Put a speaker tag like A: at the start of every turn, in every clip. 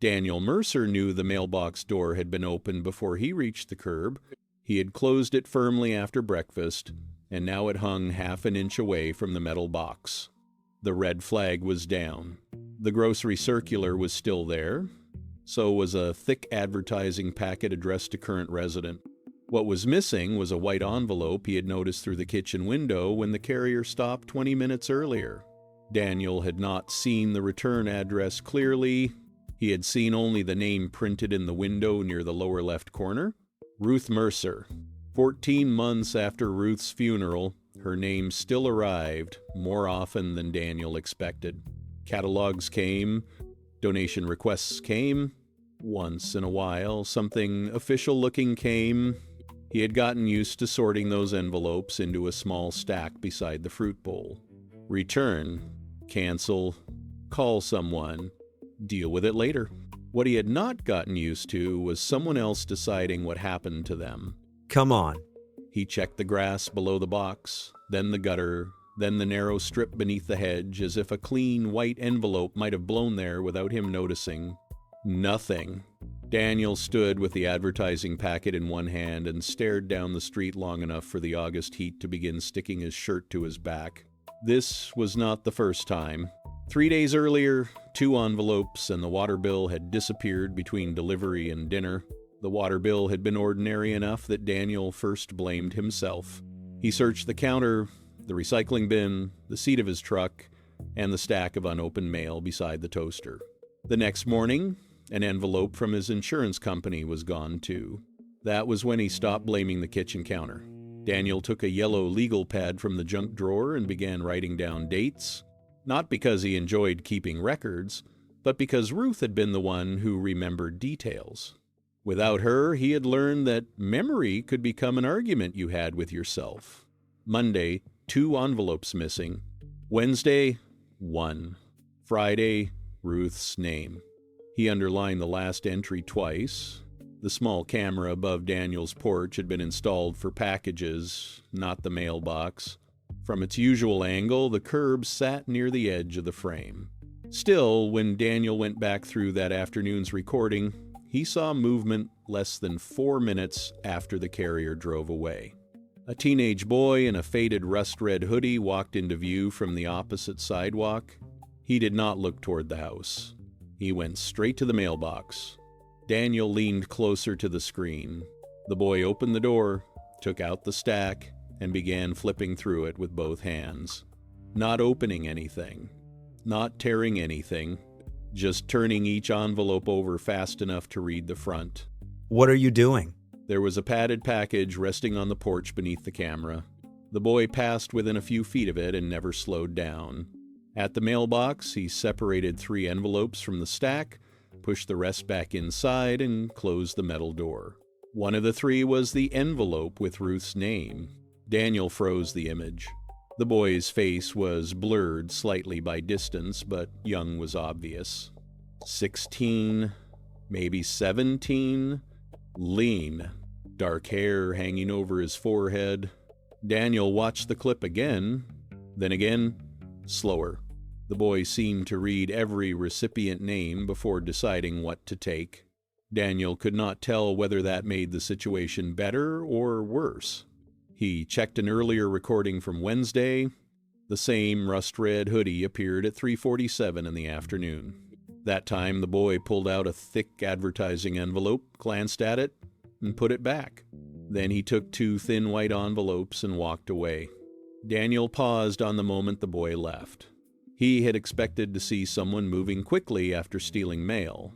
A: Daniel Mercer knew the mailbox door had been opened before he reached the curb. He had closed it firmly after breakfast, and now it hung half an inch away from the metal box. The red flag was down. The grocery circular was still there. So was a thick advertising packet addressed to current resident. What was missing was a white envelope he had noticed through the kitchen window when the carrier stopped 20 minutes earlier. Daniel had not seen the return address clearly. He had seen only the name printed in the window near the lower left corner. Ruth Mercer. 14 months after Ruth's funeral, her name still arrived, more often than Daniel expected. Catalogs came, donation requests came. Once in a while, something official-looking came. He had gotten used to sorting those envelopes into a small stack beside the fruit bowl. Return, cancel, call someone, deal with it later. What he had not gotten used to was someone else deciding what happened to them.
B: Come on.
A: He checked the grass below the box, then the gutter, then the narrow strip beneath the hedge, as if a clean white envelope might have blown there without him noticing. Nothing. Daniel stood with the advertising packet in one hand and stared down the street long enough for the August heat to begin sticking his shirt to his back. This was not the first time. 3 days earlier, 2 envelopes and the water bill had disappeared between delivery and dinner. The water bill had been ordinary enough that Daniel first blamed himself. He searched the counter, the recycling bin, the seat of his truck, and the stack of unopened mail beside the toaster. The next morning, an envelope from his insurance company was gone too. That was when he stopped blaming the kitchen counter. Daniel took a yellow legal pad from the junk drawer and began writing down dates, not because he enjoyed keeping records, but because Ruth had been the one who remembered details. Without her, he had learned that memory could become an argument you had with yourself. Monday, 2 envelopes missing. Wednesday, 1. Friday, Ruth's name. He underlined the last entry twice. The small camera above Daniel's porch had been installed for packages, not the mailbox. From its usual angle, the curb sat near the edge of the frame. Still, when Daniel went back through that afternoon's recording, he saw movement less than 4 minutes after the carrier drove away. A teenage boy in a faded rust-red hoodie walked into view from the opposite sidewalk. He did not look toward the house. He went straight to the mailbox. Daniel leaned closer to the screen. The boy opened the door, took out the stack, and began flipping through it with both hands. Not opening anything, not tearing anything, just turning each envelope over fast enough to read the front.
B: What are you doing?
A: There was a padded package resting on the porch beneath the camera. The boy passed within a few feet of it and never slowed down. At the mailbox, he separated 3 envelopes from the stack, pushed the rest back inside, and closed the metal door. One of the 3 was the envelope with Ruth's name. Daniel froze the image. The boy's face was blurred slightly by distance, but young was obvious. 16, maybe 17, lean, dark hair hanging over his forehead. Daniel watched the clip again, then again, slower. The boy seemed to read every recipient name before deciding what to take. Daniel could not tell whether that made the situation better or worse. He checked an earlier recording from Wednesday. The same rust-red hoodie appeared at 3:47 in the afternoon. That time, the boy pulled out a thick advertising envelope, glanced at it, and put it back. Then he took 2 thin white envelopes and walked away. Daniel paused on the moment the boy left. He had expected to see someone moving quickly after stealing mail.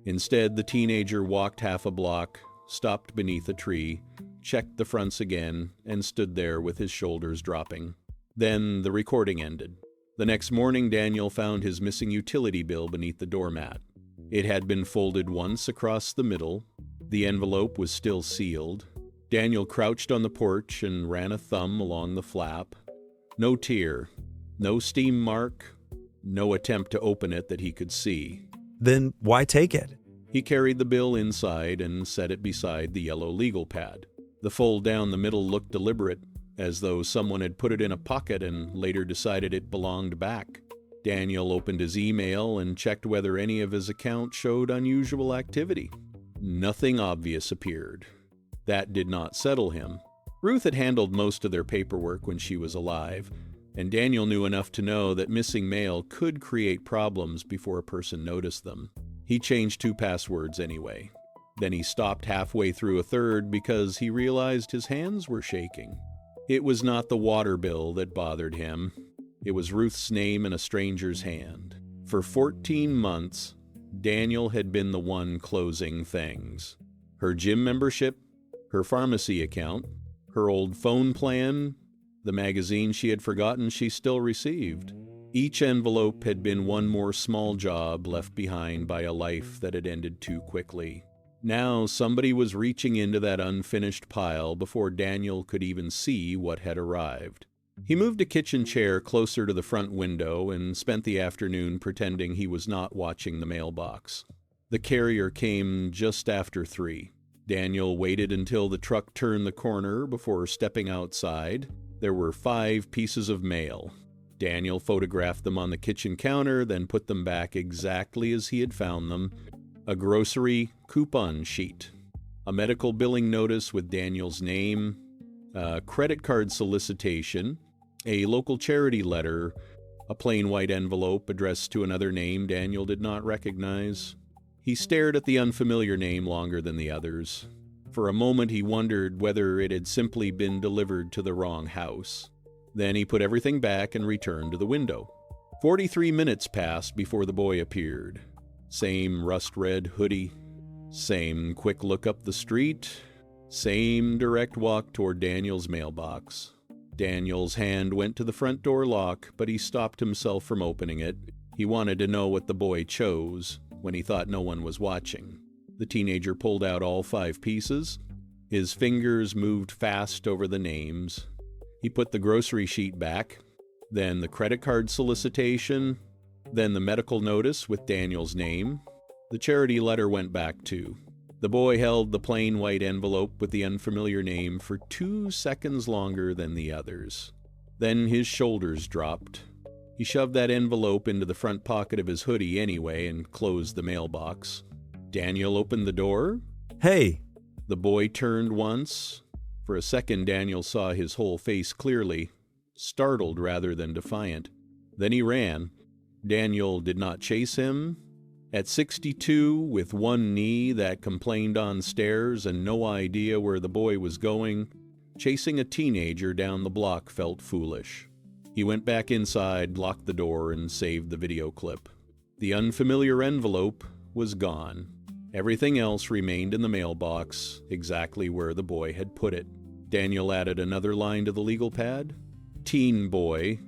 A: Instead, the teenager walked half a block, stopped beneath a tree, checked the fronts again, and stood there with his shoulders dropping. Then the recording ended. The next morning, Daniel found his missing utility bill beneath the doormat. It had been folded once across the middle. The envelope was still sealed. Daniel crouched on the porch and ran a thumb along the flap. No tear, no steam mark, no attempt to open it that he could see.
B: Then why take it?
A: He carried the bill inside and set it beside the yellow legal pad. The fold down the middle looked deliberate, as though someone had put it in a pocket and later decided it belonged back. Daniel opened his email and checked whether any of his accounts showed unusual activity. Nothing obvious appeared. That did not settle him. Ruth had handled most of their paperwork when she was alive, and Daniel knew enough to know that missing mail could create problems before a person noticed them. He changed 2 passwords anyway. Then he stopped halfway through a third because he realized his hands were shaking. It was not the water bill that bothered him. It was Ruth's name in a stranger's hand. For 14 months, Daniel had been the one closing things. Her gym membership, her pharmacy account, her old phone plan, the magazine she had forgotten she still received. Each envelope had been one more small job left behind by a life that had ended too quickly. Now somebody was reaching into that unfinished pile before Daniel could even see what had arrived. He moved a kitchen chair closer to the front window and spent the afternoon pretending he was not watching the mailbox. The carrier came just after 3. Daniel waited until the truck turned the corner before stepping outside. There were 5 pieces of mail. Daniel photographed them on the kitchen counter, then put them back exactly as he had found them. A grocery coupon sheet, a medical billing notice with Daniel's name, a credit card solicitation, a local charity letter, a plain white envelope addressed to another name Daniel did not recognize. He stared at the unfamiliar name longer than the others. For a moment he wondered whether it had simply been delivered to the wrong house. Then he put everything back and returned to the window. 43 minutes passed before the boy appeared. Same rust-red hoodie, same quick look up the street, same direct walk toward Daniel's mailbox. Daniel's hand went to the front door lock, but he stopped himself from opening it. He wanted to know what the boy chose when he thought no one was watching. The teenager pulled out all 5 pieces. His fingers moved fast over the names. He put the grocery sheet back, then the credit card solicitation, then the medical notice with Daniel's name. The charity letter went back too. The boy held the plain white envelope with the unfamiliar name for 2 seconds longer than the others. Then his shoulders dropped. He shoved that envelope into the front pocket of his hoodie anyway and closed the mailbox. Daniel opened the door.
B: Hey!
A: The boy turned once. For a second, Daniel saw his whole face clearly, startled rather than defiant. Then he ran. Daniel did not chase him. At 62, with one knee that complained on stairs and no idea where the boy was going, chasing a teenager down the block felt foolish. He went back inside, locked the door, and saved the video clip. The unfamiliar envelope was gone. Everything else remained in the mailbox, exactly where the boy had put it. Daniel added another line to the legal pad. Teen boy,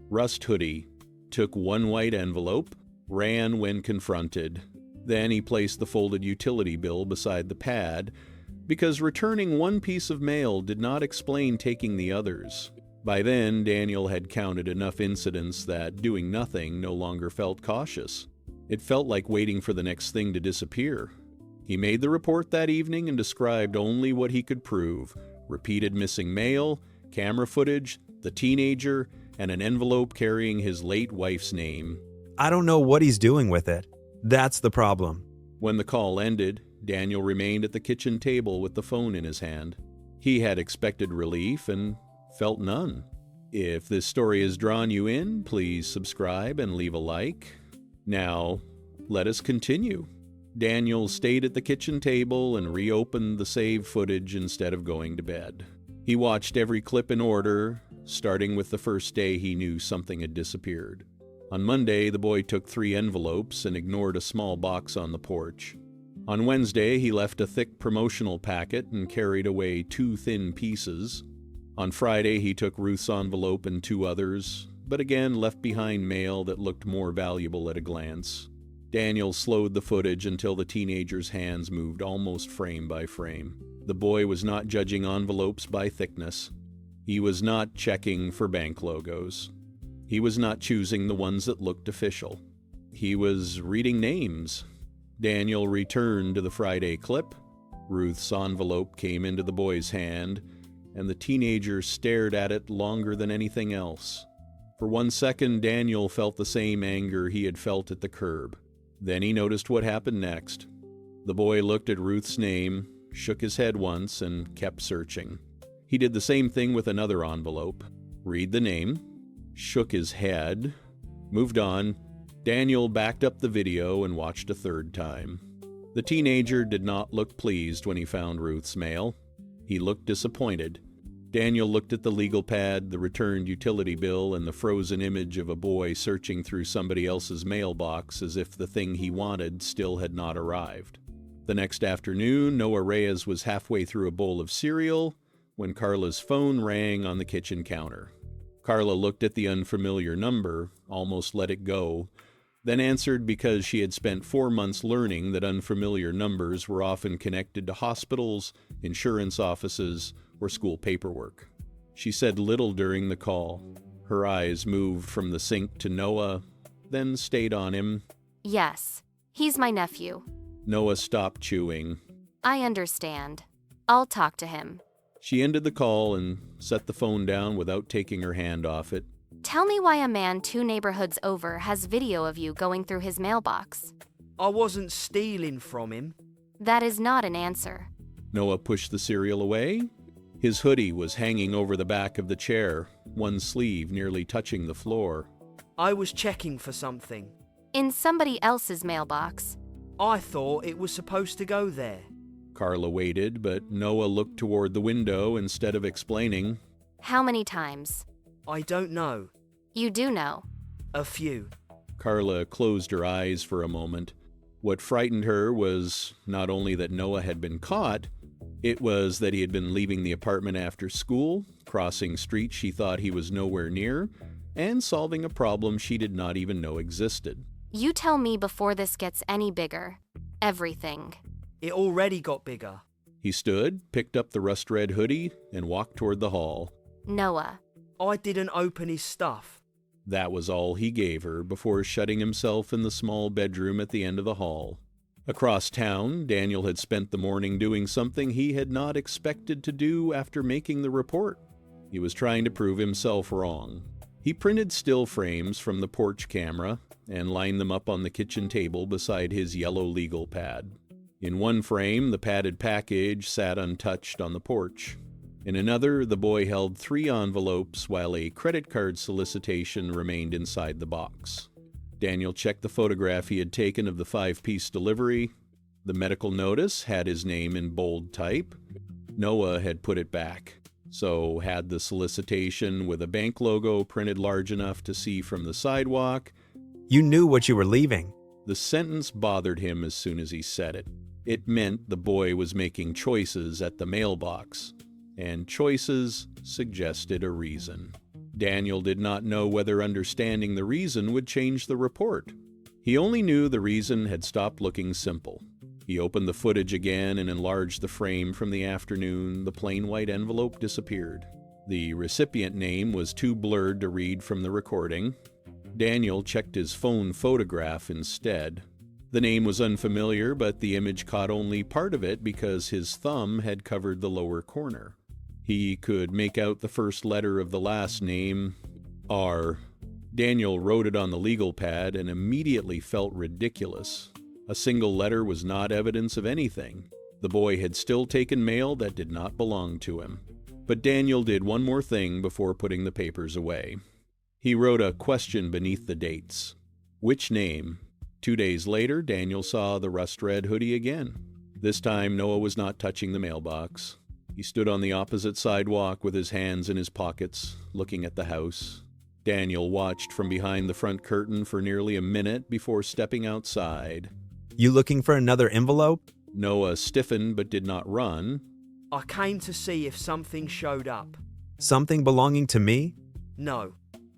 A: rust hoodie, took 1 white envelope, ran when confronted. Then he placed the folded utility bill beside the pad, because returning 1 piece of mail did not explain taking the others. By then, Daniel had counted enough incidents that doing nothing no longer felt cautious. It felt like waiting for the next thing to disappear. He made the report that evening and described only what he could prove: repeated missing mail, camera footage, the teenager, and an envelope carrying his late wife's name.
B: I don't know what he's doing with it. That's the problem.
A: When the call ended, Daniel remained at the kitchen table with the phone in his hand. He had expected relief and felt none. If this story has drawn you in, please subscribe and leave a like. Now, let us continue. Daniel stayed at the kitchen table and reopened the saved footage instead of going to bed. He watched every clip in order, starting with the first day he knew something had disappeared. On Monday, the boy took 3 envelopes and ignored a small box on the porch. On Wednesday, he left a thick promotional packet and carried away 2 thin pieces. On Friday, he took Ruth's envelope and 2 others, but again left behind mail that looked more valuable at a glance. Daniel slowed the footage until the teenager's hands moved almost frame by frame. The boy was not judging envelopes by thickness. He was not checking for bank logos. He was not choosing the ones that looked official. He was reading names. Daniel returned to the Friday clip. Ruth's envelope came into the boy's hand, and the teenager stared at it longer than anything else. For 1 second, Daniel felt the same anger he had felt at the curb. Then he noticed what happened next. The boy looked at Ruth's name, shook his head once, and kept searching. He did the same thing with another envelope. Read the name, shook his head, moved on. Daniel backed up the video and watched a third time. The teenager did not look pleased when he found Ruth's mail. He looked disappointed. Daniel looked at the legal pad, the returned utility bill, and the frozen image of a boy searching through somebody else's mailbox as if the thing he wanted still had not arrived. The next afternoon, Noah Reyes was halfway through a bowl of cereal when Carla's phone rang on the kitchen counter. Carla looked at the unfamiliar number, almost let it go, then answered because she had spent 4 months learning that unfamiliar numbers were often connected to hospitals, insurance offices, or school paperwork. She said little during the call. Her eyes moved from the sink to Noah, then stayed on him.
C: Yes, he's my nephew.
A: Noah stopped chewing.
C: I understand. I'll talk to him.
A: She ended the call and set the phone down without taking her hand off it.
C: Tell me why a man 2 neighborhoods over has video of you going through his mailbox.
D: I wasn't stealing from him.
C: That is not an answer.
A: Noah pushed the cereal away. His hoodie was hanging over the back of the chair, one sleeve nearly touching the floor.
D: I was checking for something.
C: In somebody else's mailbox.
D: I thought it was supposed to go there.
A: Carla waited, but Noah looked toward the window instead of explaining.
C: How many times?
D: I don't know.
C: You do know.
D: A few.
A: Carla closed her eyes for a moment. What frightened her was not only that Noah had been caught, it was that he had been leaving the apartment after school, crossing streets she thought he was nowhere near, and solving a problem she did not even know existed.
C: You tell me before this gets any bigger. Everything.
D: It already got bigger.
A: He stood, picked up the rust-red hoodie, and walked toward the hall.
C: Noah.
D: I didn't open his stuff.
A: That was all he gave her before shutting himself in the small bedroom at the end of the hall. Across town, Daniel had spent the morning doing something he had not expected to do after making the report. He was trying to prove himself wrong. He printed still frames from the porch camera and lined them up on the kitchen table beside his yellow legal pad. In one frame, the padded package sat untouched on the porch. In another, the boy held 3 envelopes while a credit card solicitation remained inside the box. Daniel checked the photograph he had taken of the 5-piece delivery. The medical notice had his name in bold type. Noah had put it back. So had the solicitation with a bank logo printed large enough to see from the sidewalk.
B: You knew what you were leaving.
A: The sentence bothered him as soon as he said it. It meant the boy was making choices at the mailbox, and choices suggested a reason. Daniel did not know whether understanding the reason would change the report. He only knew the reason had stopped looking simple. He opened the footage again and enlarged the frame from the afternoon. The plain white envelope disappeared. The recipient name was too blurred to read from the recording. Daniel checked his phone photograph instead. The name was unfamiliar, but the image caught only part of it because his thumb had covered the lower corner. He could make out the first letter of the last name, R. Daniel wrote it on the legal pad and immediately felt ridiculous. A single letter was not evidence of anything. The boy had still taken mail that did not belong to him. But Daniel did one more thing before putting the papers away. He wrote a question beneath the dates. Which name? 2 days later, Daniel saw the rust-red hoodie again. This time, Noah was not touching the mailbox. He stood on the opposite sidewalk with his hands in his pockets, looking at the house. Daniel watched from behind the front curtain for nearly a minute before stepping outside.
B: You looking for another envelope?
A: Noah stiffened but did not run.
D: I came to see if something showed up.
B: Something belonging to me?
D: No.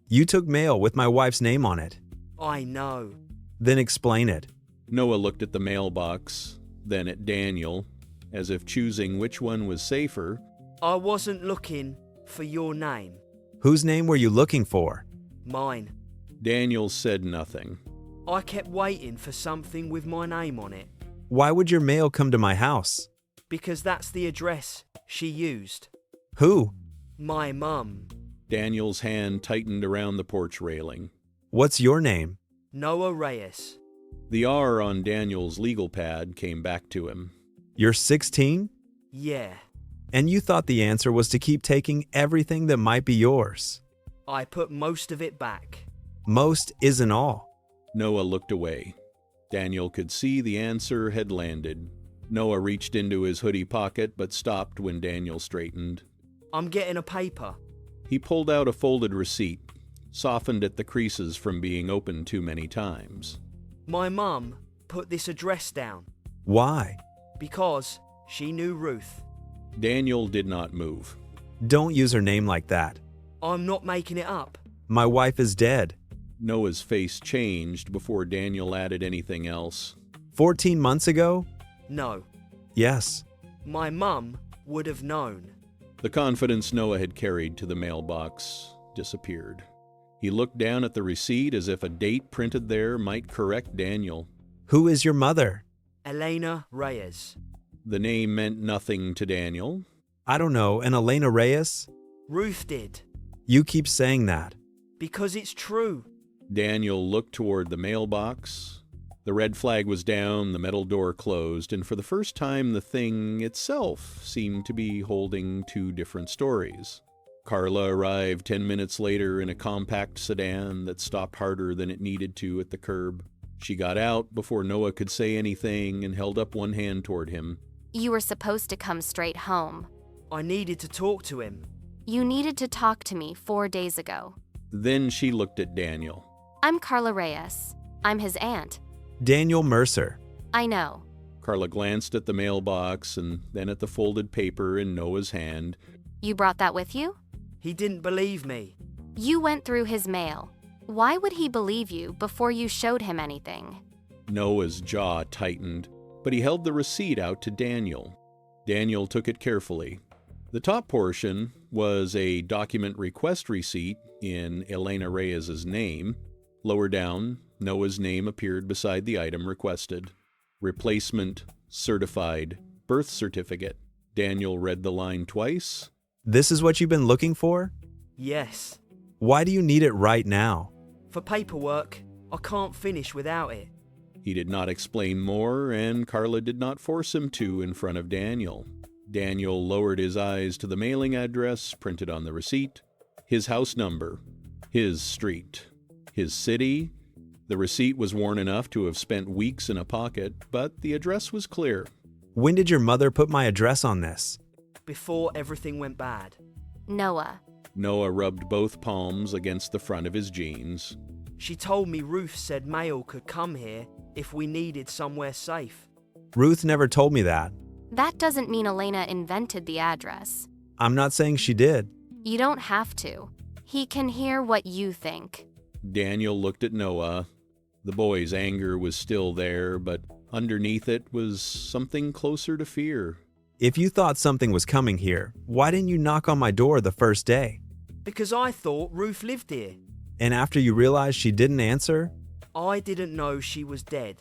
B: You took mail with my wife's name on it.
D: I know.
B: Then explain it.
A: Noah looked at the mailbox, then at Daniel, as if choosing which one was safer.
D: I wasn't looking for your name.
B: Whose name were you looking for?
D: Mine.
A: Daniel said nothing.
D: I kept waiting for something with my name on it.
B: Why would your mail come to my house?
D: Because that's the address she used.
B: Who?
D: My mum.
A: Daniel's hand tightened around the porch railing.
B: What's your name?
D: Noah Reyes.
A: The R on Daniel's legal pad came back to him.
B: You're 16?
D: Yeah.
B: And you thought the answer was to keep taking everything that might be yours.
D: I put most of it back.
B: Most isn't all.
A: Noah looked away. Daniel could see the answer had landed. Noah reached into his hoodie pocket but stopped when Daniel straightened.
D: I'm getting a paper.
A: He pulled out a folded receipt, softened at the creases from being opened too many times.
D: My mum put this address down
B: Why?
D: because she knew Ruth.
A: Daniel did not move.
B: Don't use her name like that.
D: I'm not making it up.
B: My wife is dead.
A: Noah's face changed before Daniel added anything else.
B: 14 months ago?
D: No.
B: Yes.
D: My mum would have known.
A: The confidence Noah had carried to the mailbox disappeared. He looked down at the receipt as if a date printed there might correct Daniel.
B: Who is your mother?
D: Elena Reyes.
A: The name meant nothing to Daniel.
B: I don't know. And Elena Reyes?
D: Ruth did.
B: You keep saying that.
D: Because it's true.
A: Daniel looked toward the mailbox. The red flag was down, the metal door closed, and for the first time the thing itself seemed to be holding two different stories. Carla arrived 10 minutes later in a compact sedan that stopped harder than it needed to at the curb. She got out before Noah could say anything and held up one hand toward him.
C: You were supposed to come straight home.
D: I needed to talk to him.
C: You needed to talk to me 4 days ago.
A: Then she looked at Daniel.
C: I'm Carla Reyes. I'm his aunt.
B: Daniel Mercer.
C: I know.
A: Carla glanced at the mailbox and then at the folded paper in Noah's hand.
C: You brought that with you?
D: He didn't believe me.
C: You went through his mail. Why would he believe you before you showed him anything?
A: Noah's jaw tightened, but he held the receipt out to Daniel. Daniel took it carefully. The top portion was a document request receipt in Elena Reyes's name. Lower down, Noah's name appeared beside the item requested. Replacement, certified, birth certificate. Daniel read the line twice.
B: This is what you've been looking for?
D: Yes.
B: Why do you need it right now?
D: For paperwork, I can't finish without it.
A: He did not explain more, and Carla did not force him to in front of Daniel. Daniel lowered his eyes to the mailing address printed on the receipt, his house number, his street, his city. The receipt was worn enough to have spent weeks in a pocket, but the address was clear.
B: When did your mother put my address on this?
D: Before everything went bad.
C: Noah.
A: Noah rubbed both palms against the front of his jeans.
D: She told me Ruth said mail could come here if we needed somewhere safe.
B: Ruth never told me that.
C: That doesn't mean Elena invented the address.
B: I'm not saying she did.
C: You don't have to. He can hear what you think.
A: Daniel looked at Noah. The boy's anger was still there, but underneath it was something closer to fear.
B: If you thought something was coming here, why didn't you knock on my door the first day?
D: Because I thought Ruth lived here.
B: And after you realized she didn't answer?
D: I didn't know she was dead.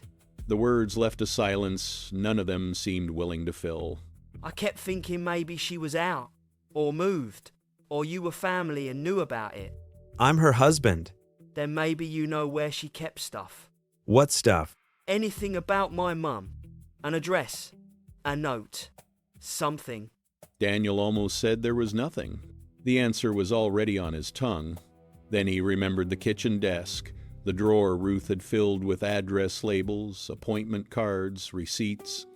A: The words left a silence none of them seemed willing to fill.
D: I kept thinking maybe she was out, or moved, or you were family and knew about it.
B: I'm her husband.
D: Then maybe you know where she kept stuff.
B: What stuff?
D: Anything about my mum. An address. A note. Something.
A: Daniel almost said there was nothing. The answer was already on his tongue. Then he remembered the kitchen desk, the drawer Ruth had filled with address labels, appointment cards, receipts,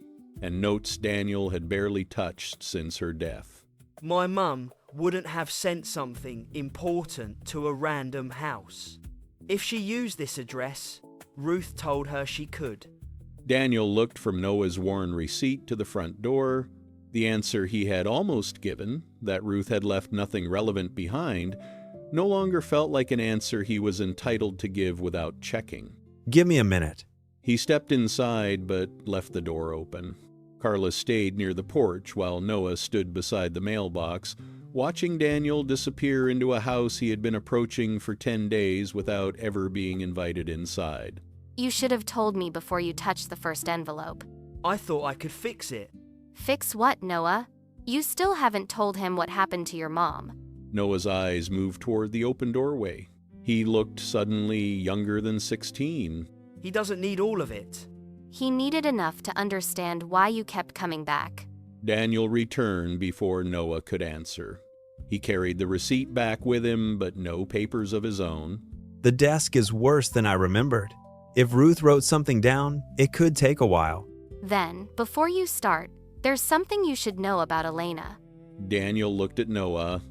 A: and notes Daniel had barely touched since her death.
D: My mum wouldn't have sent something important to a random house. If she used this address, Ruth told her she could.
A: Daniel looked from Noah's worn receipt to the front door. The answer he had almost given, that Ruth had left nothing relevant behind, no longer felt like an answer he was entitled to give without checking.
B: Give me a minute.
A: He stepped inside but left the door open. Carla stayed near the porch while Noah stood beside the mailbox, watching Daniel disappear into a house he had been approaching for 10 days without ever being invited inside.
C: You should have told me before you touched the first envelope.
D: I thought I could fix it.
C: Fix what, Noah? You still haven't told him what happened to your mom.
A: Noah's eyes moved toward the open doorway. He looked suddenly younger than 16.
D: He doesn't need all of it.
C: He needed enough to understand why you kept coming back.
A: Daniel returned before Noah could answer. He carried the receipt back with him, but no papers of his own.
B: The desk is worse than I remembered. If Ruth wrote something down, it could take a while.
C: Then, before you start, there's something you should know about Elena.
A: Daniel looked at Noah.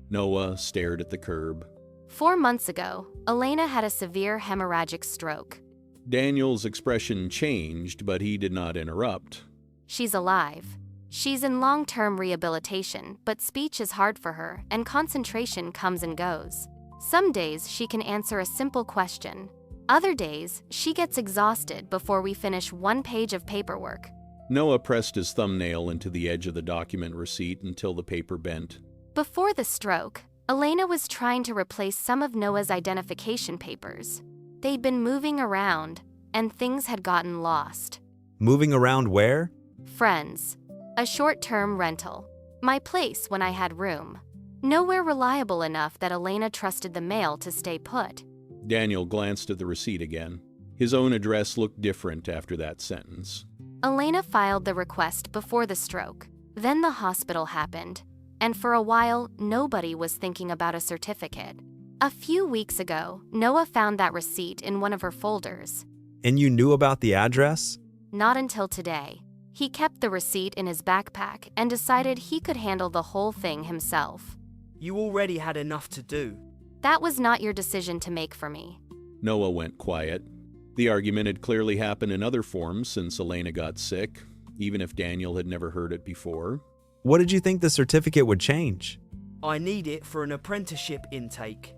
A: Noah stared at the curb.
C: 4 months ago, Elena had a severe hemorrhagic stroke.
A: Daniel's expression changed, but he did not interrupt.
C: She's alive. She's in long-term rehabilitation, but speech is hard for her, and concentration comes and goes. Some days she can answer a simple question. Other days, she gets exhausted before we finish 1 page of paperwork.
A: Noah pressed his thumbnail into the edge of the document receipt until the paper bent.
C: Before the stroke, Elena was trying to replace some of Noah's identification papers. They'd been moving around, and things had gotten lost.
B: Moving around where?
C: Friends. A short-term rental. My place when I had room. Nowhere reliable enough that Elena trusted the mail to stay put.
A: Daniel glanced at the receipt again. His own address looked different after that sentence.
C: Elena filed the request before the stroke. Then the hospital happened, and for a while, nobody was thinking about a certificate. A few weeks ago, Noah found that receipt in one of her folders.
B: And you knew about the address?
C: Not until today. He kept the receipt in his backpack and decided he could handle the whole thing himself.
D: You already had enough to do.
C: That was not your decision to make for me.
A: Noah went quiet. The argument had clearly happened in other forms since Elena got sick, even if Daniel had never heard it before.
B: What did you think the certificate would change?
D: I need it for an apprenticeship intake.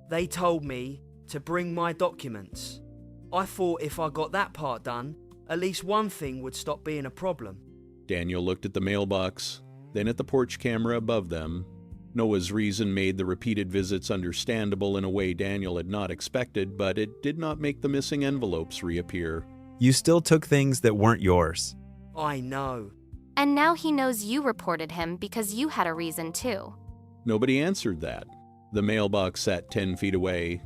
D: They told me to bring my documents. I thought if I got that part done, at least one thing would stop being a problem.
A: Daniel looked at the mailbox, then at the porch camera above them. Noah's reason made the repeated visits understandable in a way Daniel had not expected, but it did not make the missing envelopes reappear.
B: You still took things that weren't yours.
D: I know.
C: And now he knows you reported him because you had a reason too.
A: Nobody answered that. The mailbox sat 10 feet away,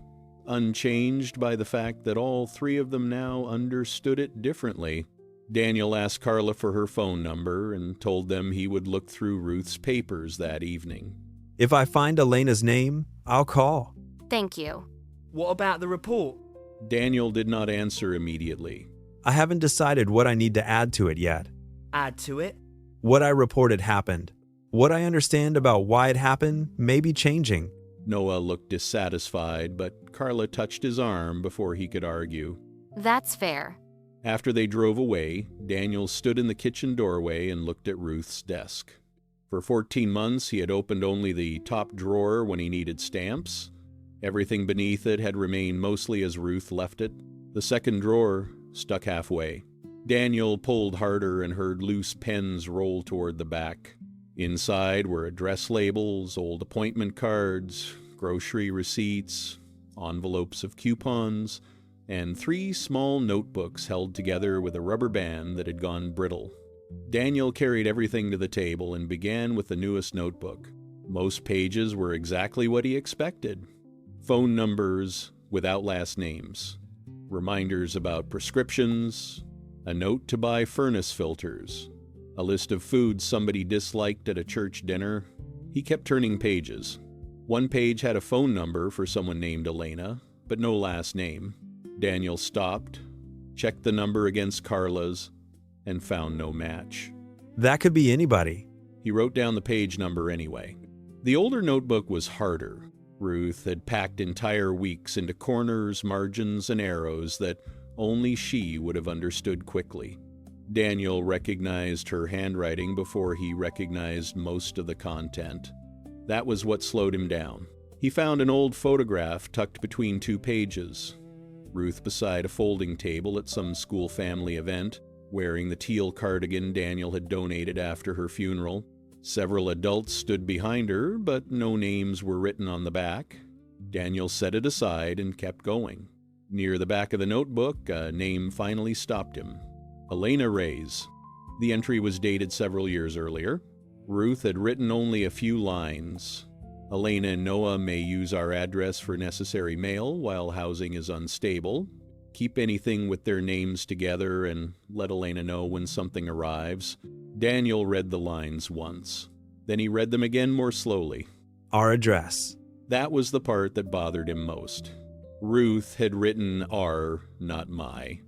A: unchanged by the fact that all 3 of them now understood it differently. Daniel asked Carla for her phone number and told them he would look through Ruth's papers that evening.
B: If I find Elena's name, I'll call.
C: Thank you.
D: What about the report?
A: Daniel did not answer immediately.
B: I haven't decided what I need to add to it yet.
D: Add to it?
B: What I reported happened. What I understand about why it happened may be changing.
A: Noah looked dissatisfied, but Carla touched his arm before he could argue.
C: That's fair.
A: After they drove away, Daniel stood in the kitchen doorway and looked at Ruth's desk. For 14 months, he had opened only the top drawer when he needed stamps. Everything beneath it had remained mostly as Ruth left it. The second drawer stuck halfway. Daniel pulled harder and heard loose pens roll toward the back. Inside were address labels, old appointment cards, grocery receipts, envelopes of coupons, and 3 small notebooks held together with a rubber band that had gone brittle. Daniel carried everything to the table and began with the newest notebook. Most pages were exactly what he expected. Phone numbers without last names, reminders about prescriptions, a note to buy furnace filters, a list of foods somebody disliked at a church dinner. He kept turning pages. One page had a phone number for someone named Elena, but no last name. Daniel stopped, checked the number against Carla's, and found no match.
B: That could be anybody.
A: He wrote down the page number anyway. The older notebook was harder. Ruth had packed entire weeks into corners, margins, and arrows that only she would have understood quickly. Daniel recognized her handwriting before he recognized most of the content. That was what slowed him down. He found an old photograph tucked between 2 pages. Ruth beside a folding table at some school family event, wearing the teal cardigan Daniel had donated after her funeral. Several adults stood behind her, but no names were written on the back. Daniel set it aside and kept going. Near the back of the notebook, a name finally stopped him. Carla Reyes. The entry was dated several years earlier. Ruth had written only a few lines. Elena and Noah may use our address for necessary mail while housing is unstable. Keep anything with their names together and let Elena know when something arrives. Daniel read the lines once. Then he read them again more slowly.
B: Our address.
A: That was the part that bothered him most. Ruth had written our, not my.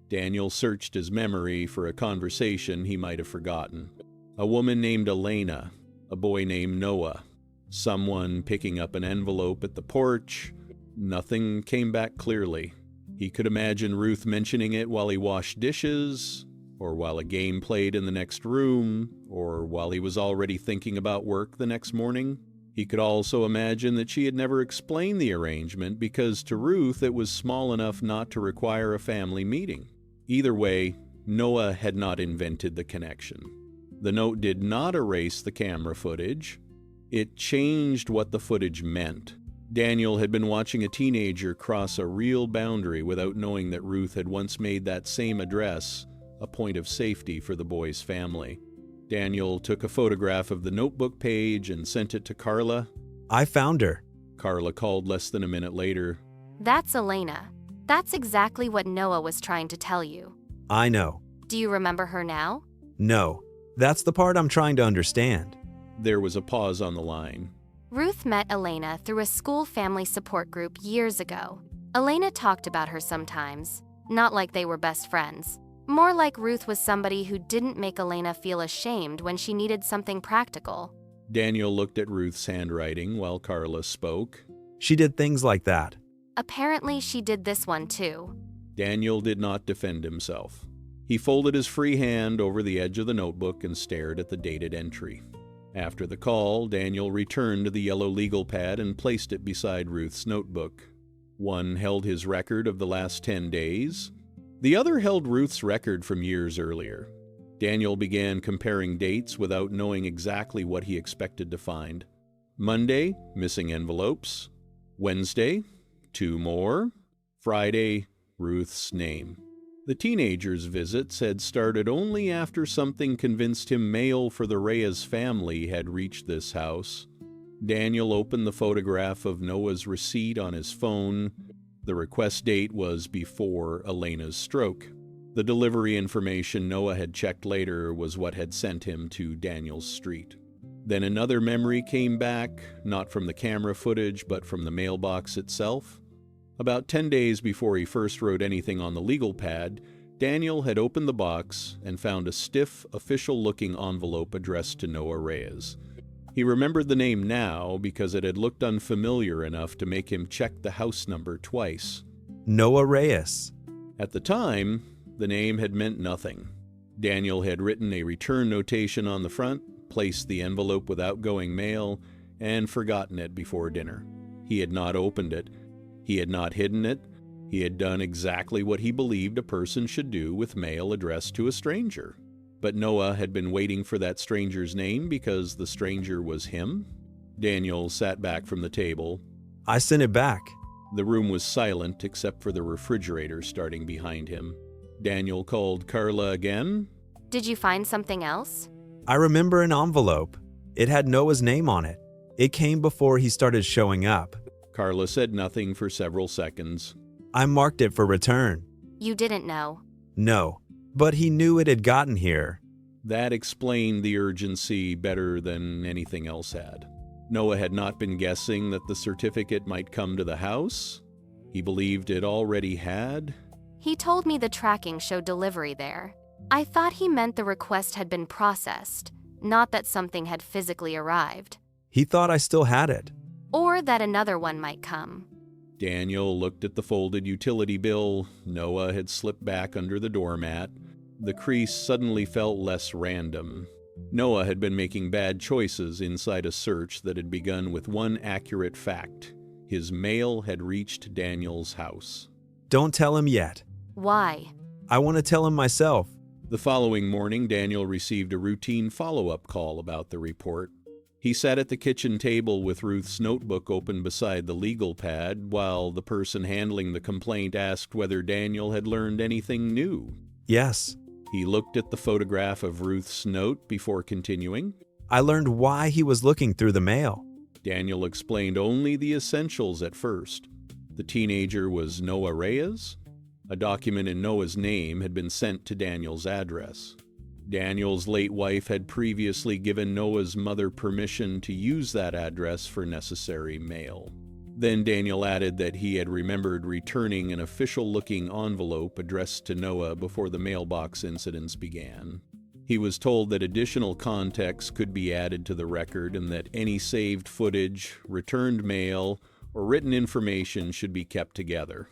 A: Daniel searched his memory for a conversation he might have forgotten. A woman named Elena, a boy named Noah, someone picking up an envelope at the porch. Nothing came back clearly. He could imagine Ruth mentioning it while he washed dishes, or while a game played in the next room, or while he was already thinking about work the next morning. He could also imagine that she had never explained the arrangement because to Ruth it was small enough not to require a family meeting. Either way, Noah had not invented the connection. The note did not erase the camera footage. It changed what the footage meant. Daniel had been watching a teenager cross a real boundary without knowing that Ruth had once made that same address a point of safety for the boy's family. Daniel took a photograph of the notebook page and sent it to Carla.
B: I found her.
A: Carla called less than a minute later.
C: That's Elena. That's exactly what Noah was trying to tell you.
B: I know.
C: Do you remember her now?
B: No. That's the part I'm trying to understand.
A: There was a pause on the line.
C: Ruth met Elena through a school family support group years ago. Elena talked about her sometimes, not like they were best friends. More like Ruth was somebody who didn't make Elena feel ashamed when she needed something practical.
A: Daniel looked at Ruth's handwriting while Carla spoke.
B: She did things like that.
C: Apparently, she did this one too.
A: Daniel did not defend himself. He folded his free hand over the edge of the notebook and stared at the dated entry. After the call, Daniel returned to the yellow legal pad and placed it beside Ruth's notebook. One held his record of the last 10 days. The other held Ruth's record from years earlier. Daniel began comparing dates without knowing exactly what he expected to find. Monday, missing envelopes. Wednesday, 2 more. Friday, Ruth's name. The teenager's visits had started only after something convinced him mail for the Reyes family had reached this house. Daniel opened the photograph of Noah's receipt on his phone. The request date was before Elena's stroke. The delivery information Noah had checked later was what had sent him to Daniel's street. Then another memory came back, not from the camera footage, but from the mailbox itself. About 10 days before he first wrote anything on the legal pad, Daniel had opened the box and found a stiff, official-looking envelope addressed to Noah Reyes. He remembered the name now because it had looked unfamiliar enough to make him check the house number twice.
B: Noah Reyes.
A: At the time, the name had meant nothing. Daniel had written a return notation on the front, placed the envelope with outgoing mail, and forgotten it before dinner. He had not opened it. He had not hidden it. He had done exactly what he believed a person should do with mail addressed to a stranger. But Noah had been waiting for that stranger's name because the stranger was him. Daniel sat back from the table.
B: I sent it back.
A: The room was silent except for the refrigerator starting behind him. Daniel called Carla again.
C: Did you find something else?
B: I remember an envelope. It had Noah's name on it. It came before he started showing up.
A: Carla said nothing for several seconds.
B: I marked it for return.
C: You didn't know.
B: No, but he knew it had gotten here.
A: That explained the urgency better than anything else had. Noah had not been guessing that the certificate might come to the house. He believed it already had.
C: He told me the tracking showed delivery there. I thought he meant the request had been processed, not that something had physically arrived.
B: He thought I still had it.
C: Or that another one might come.
A: Daniel looked at the folded utility bill Noah had slipped back under the doormat. The crease suddenly felt less random. Noah had been making bad choices inside a search that had begun with one accurate fact. His mail had reached Daniel's house.
B: Don't tell him yet.
C: Why?
B: I want to tell him myself.
A: The following morning, Daniel received a routine follow-up call about the report. He sat at the kitchen table with Ruth's notebook open beside the legal pad while the person handling the complaint asked whether Daniel had learned anything new.
B: Yes.
A: He looked at the photograph of Ruth's note before continuing.
B: I learned why he was looking through the mail.
A: Daniel explained only the essentials at first. The teenager was Noah Reyes. A document in Noah's name had been sent to Daniel's address. Daniel's late wife had previously given Noah's mother permission to use that address for necessary mail. Then Daniel added that he had remembered returning an official-looking envelope addressed to Noah before the mailbox incidents began. He was told that additional context could be added to the record and that any saved footage, returned mail, or written information should be kept together.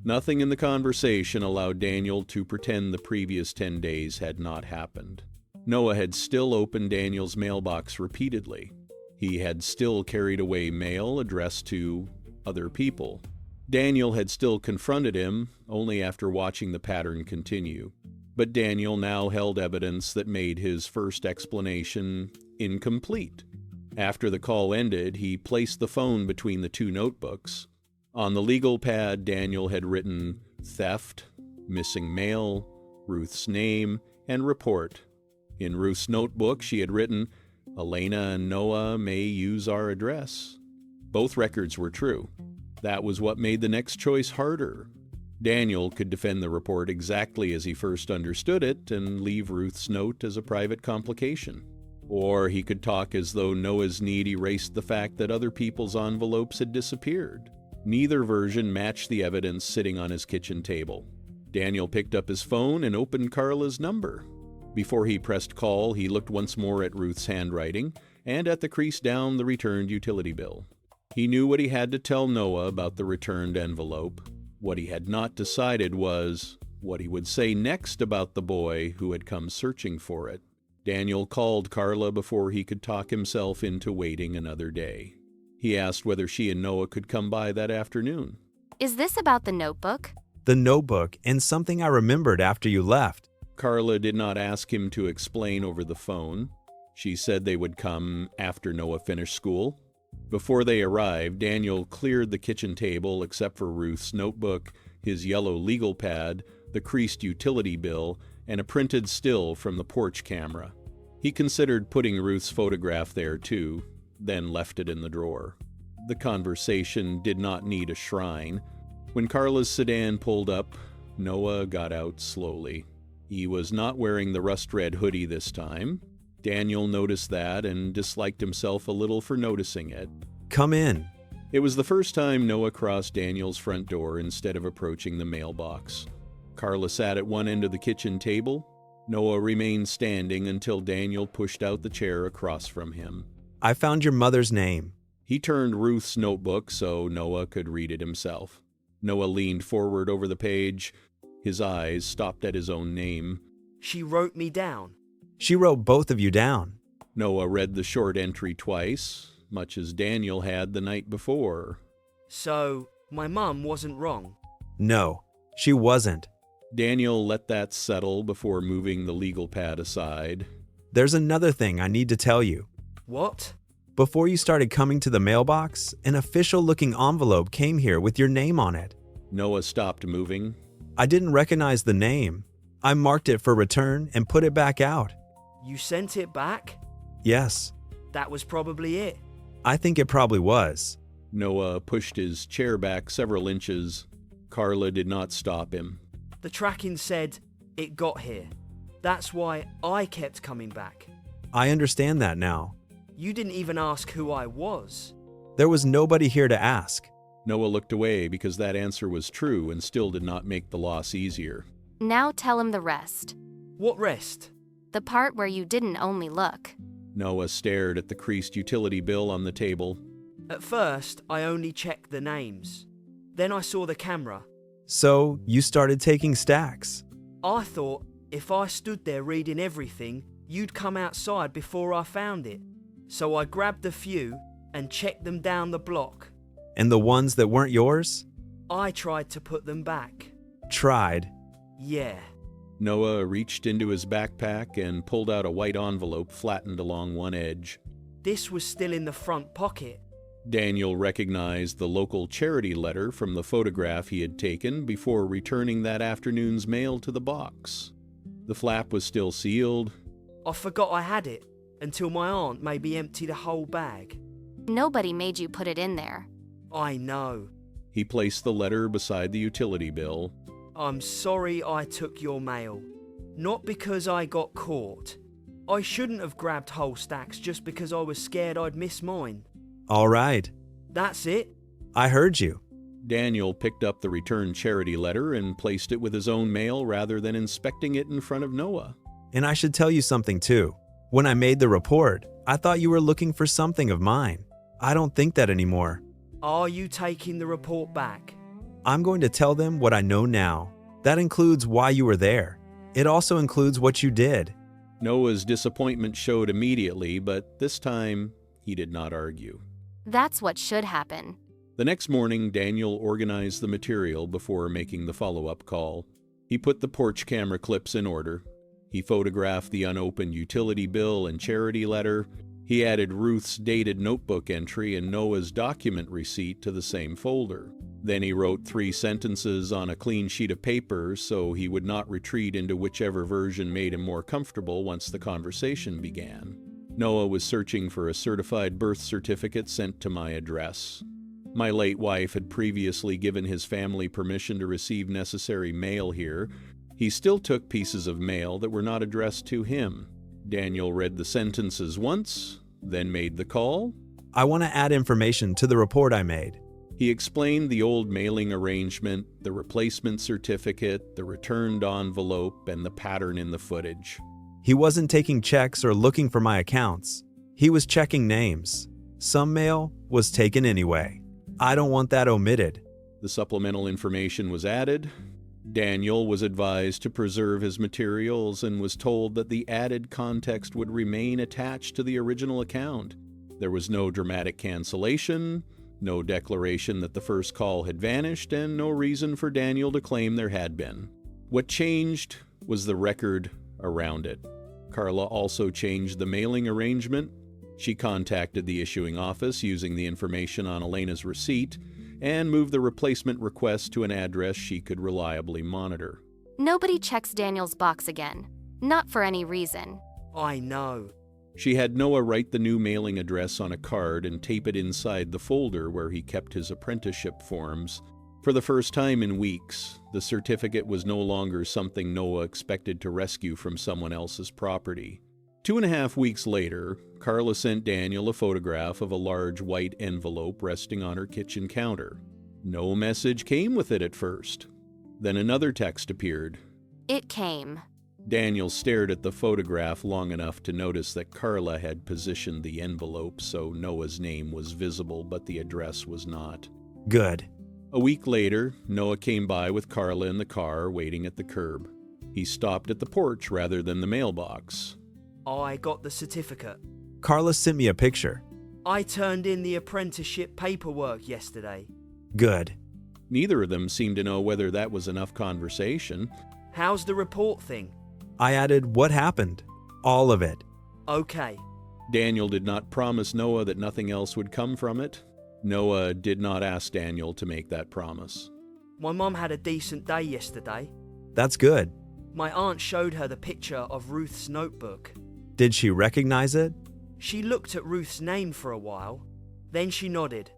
A: Nothing in the conversation allowed Daniel to pretend the previous 10 days had not happened. Noah had still opened Daniel's mailbox repeatedly. He had still carried away mail addressed to other people. Daniel had still confronted him, only after watching the pattern continue. But Daniel now held evidence that made his first explanation incomplete. After the call ended, he placed the phone between the two notebooks. On the legal pad, Daniel had written theft, missing mail, Ruth's name, and report. In Ruth's notebook, she had written, Elena and Noah may use our address. Both records were true. That was what made the next choice harder. Daniel could defend the report exactly as he first understood it and leave Ruth's note as a private complication. Or he could talk as though Noah's need erased the fact that other people's envelopes had disappeared. Neither version matched the evidence sitting on his kitchen table. Daniel picked up his phone and opened Carla's number. Before he pressed call, he looked once more at Ruth's handwriting and at the crease down the returned utility bill. He knew what he had to tell Noah about the returned envelope. What he had not decided was what he would say next about the boy who had come searching for it. Daniel called Carla before he could talk himself into waiting another day. He asked whether she and Noah could come by that afternoon.
C: Is this about the notebook?
B: The notebook and something I remembered after you left.
A: Carla did not ask him to explain over the phone. She said they would come after Noah finished school. Before they arrived, Daniel cleared the kitchen table except for Ruth's notebook, his yellow legal pad, the creased utility bill, and a printed still from the porch camera. He considered putting Ruth's photograph there too, then left it in the drawer. The conversation did not need a shrine. When Carla's sedan pulled up, Noah got out slowly. He was not wearing the rust-red hoodie this time. Daniel noticed that and disliked himself a little for noticing it.
B: Come in.
A: It was the first time Noah crossed Daniel's front door instead of approaching the mailbox. Carla sat at one end of the kitchen table. Noah remained standing until Daniel pushed out the chair across from him.
B: I found your mother's name.
A: He turned Ruth's notebook so Noah could read it himself. Noah leaned forward over the page. His eyes stopped at his own name.
D: She wrote me down.
B: She wrote both of you down.
A: Noah read the short entry twice, much as Daniel had the night before.
D: So, my mum wasn't wrong.
B: No, she wasn't.
A: Daniel let that settle before moving the legal pad aside.
B: There's another thing I need to tell you.
D: What?
B: Before you started coming to the mailbox, an official-looking envelope came here with your name on it.
A: Noah stopped moving.
B: I didn't recognize the name. I marked it for return and put it back out.
D: You sent it back?
B: Yes,
D: That was probably it.
B: I think it probably was.
A: Noah pushed his chair back several inches. Carla did not stop him.
D: The tracking said it got here. That's why I kept coming back.
B: I understand that now.
D: You didn't even ask who I was.
B: There was nobody here to ask.
A: Noah looked away because that answer was true and still did not make the loss easier.
C: Now tell him the rest.
D: What rest?
C: The part where you didn't only look.
A: Noah stared at the creased utility bill on the table.
D: At first, I only checked the names. Then I saw the camera.
B: So, you started taking stacks.
D: I thought if I stood there reading everything, you'd come outside before I found it. So I grabbed a few and checked them down the block.
B: And the ones that weren't yours?
D: I tried to put them back.
B: Tried.
D: Yeah.
A: Noah reached into his backpack and pulled out a white envelope flattened along one edge.
D: This was still in the front pocket.
A: Daniel recognized the local charity letter from the photograph he had taken before returning that afternoon's mail to the box. The flap was still sealed.
D: I forgot I had it until my aunt made me empty the whole bag.
C: Nobody made you put it in there.
D: I know.
A: He placed the letter beside the utility bill.
D: I'm sorry I took your mail. Not because I got caught. I shouldn't have grabbed whole stacks just because I was scared I'd miss mine.
B: All right.
D: That's it?
B: I heard you.
A: Daniel picked up the returned charity letter and placed it with his own mail rather than inspecting it in front of Noah.
B: And I should tell you something too. When I made the report, I thought you were looking for something of mine. I don't think that anymore.
D: Are you taking the report back?
B: I'm going to tell them what I know now. That includes why you were there. It also includes what you did.
A: Noah's disappointment showed immediately, but this time he did not argue.
C: That's what should happen.
A: The next morning, Daniel organized the material before making the follow-up call. He put the porch camera clips in order. He photographed the unopened utility bill and charity letter. He added Ruth's dated notebook entry and Noah's document receipt to the same folder. Then he wrote 3 sentences on a clean sheet of paper so he would not retreat into whichever version made him more comfortable once the conversation began. Noah was searching for a certified birth certificate sent to my address. My late wife had previously given his family permission to receive necessary mail here. He still took pieces of mail that were not addressed to him. Daniel read the sentences once, then made the call.
B: I want to add information to the report I made.
A: He explained the old mailing arrangement, the replacement certificate, the returned envelope, and the pattern in the footage.
B: He wasn't taking checks or looking for my accounts. He was checking names. Some mail was taken anyway. I don't want that omitted.
A: The supplemental information was added. Daniel was advised to preserve his materials and was told that the added context would remain attached to the original account. There was no dramatic cancellation, no declaration that the first call had vanished, and no reason for Daniel to claim there had been. What changed was the record around it. Carla also changed the mailing arrangement. She contacted the issuing office using the information on Elena's receipt and moved the replacement request to an address she could reliably monitor.
C: Nobody checks Daniel's box again. Not for any reason.
D: I know.
A: She had Noah write the new mailing address on a card and tape it inside the folder where he kept his apprenticeship forms. For the first time in weeks, the certificate was no longer something Noah expected to rescue from someone else's property. 2.5 weeks later, Carla sent Daniel a photograph of a large white envelope resting on her kitchen counter. No message came with it at first. Then another text appeared.
C: It came.
A: Daniel stared at the photograph long enough to notice that Carla had positioned the envelope so Noah's name was visible but the address was not.
B: Good.
A: A week later, Noah came by with Carla in the car waiting at the curb. He stopped at the porch rather than the mailbox.
D: I got the certificate.
B: Carla sent me a picture.
D: I turned in the apprenticeship paperwork yesterday.
B: Good.
A: Neither of them seemed to know whether that was enough conversation.
D: How's the report thing?
B: I added what happened. All of it.
D: Okay.
A: Daniel did not promise Noah that nothing else would come from it. Noah did not ask Daniel to make that promise.
D: My mum had a decent day yesterday.
B: That's good.
D: My aunt showed her the picture of Ruth's notebook.
B: Did she recognize it?
D: She looked at Ruth's name for a while. Then she nodded.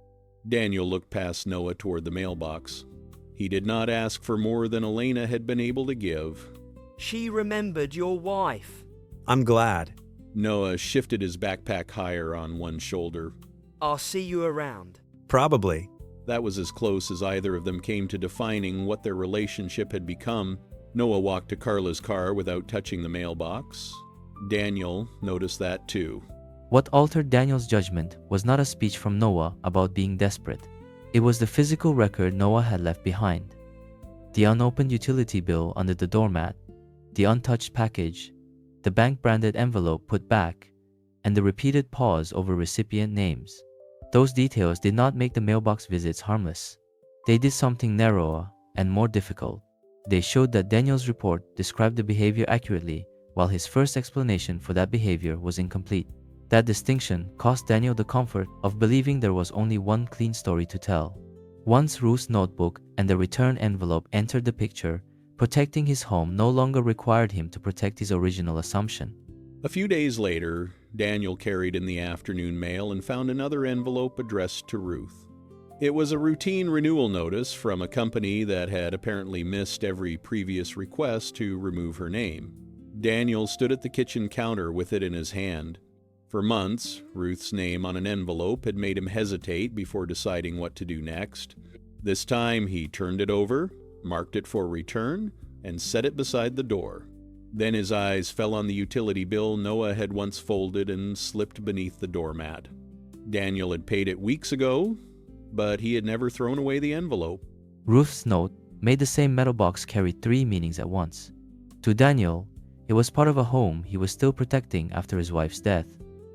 A: Daniel looked past Noah toward the mailbox. He did not ask for more than Elena had been able to give.
D: She remembered your wife.
B: I'm glad.
A: Noah shifted his backpack higher on one shoulder.
D: I'll see you around.
B: Probably.
A: That was as close as either of them came to defining what their relationship had become. Noah walked to Carla's car without touching the mailbox. Daniel noticed that too.
E: What altered Daniel's judgment was not a speech from Noah about being desperate. It was the physical record Noah had left behind. The unopened utility bill under the doormat, the untouched package, the bank-branded envelope put back, and the repeated pause over recipient names. Those details did not make the mailbox visits harmless. They did something narrower and more difficult. They showed that Daniel's report described the behavior accurately, while his first explanation for that behavior was incomplete. That distinction cost Daniel the comfort of believing there was only one clean story to tell. Once Ruth's notebook and the return envelope entered the picture, protecting his home no longer required him to protect his original assumption.
A: A few days later, Daniel carried in the afternoon mail and found another envelope addressed to Ruth. It was a routine renewal notice from a company that had apparently missed every previous request to remove her name. Daniel stood at the kitchen counter with it in his hand. For months, Ruth's name on an envelope had made him hesitate before deciding what to do next. This time, he turned it over, marked it for return, and set it beside the door. Then his eyes fell on the utility bill Noah had once folded and slipped beneath the doormat. Daniel had paid it weeks ago, but he had never thrown away the envelope.
E: Ruth's note made the same metal box carry 3 meanings at once. To Daniel, it was part of a home he was still protecting after his wife's death.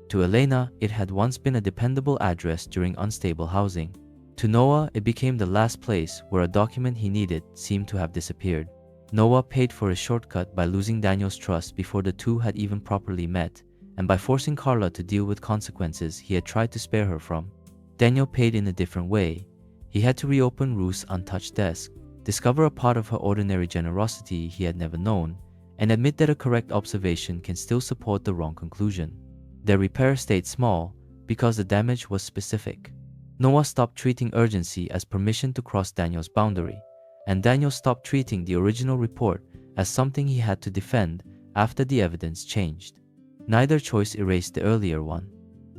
E: To Elena, it had once been a dependable address during unstable housing. To Noah, it became the last place where a document he needed seemed to have disappeared. Noah paid for his shortcut by losing Daniel's trust before the two had even properly met, and by forcing Carla to deal with consequences he had tried to spare her from. Daniel paid in a different way. He had to reopen Ruth's untouched desk, discover a part of her ordinary generosity he had never known, and admit that a correct observation can still support the wrong conclusion. Their repair stayed small because the damage was specific. Noah stopped treating urgency as permission to cross Daniel's boundary, and Daniel stopped treating the original report as something he had to defend after the evidence changed. Neither choice erased the earlier one.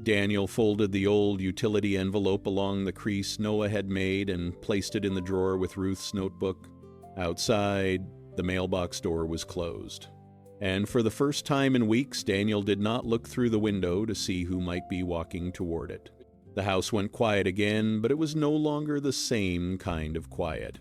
A: Daniel folded the old utility envelope along the crease Noah had made and placed it in the drawer with Ruth's notebook. Outside, the mailbox door was closed. And for the first time in weeks, Daniel did not look through the window to see who might be walking toward it. The house went quiet again, but it was no longer the same kind of quiet.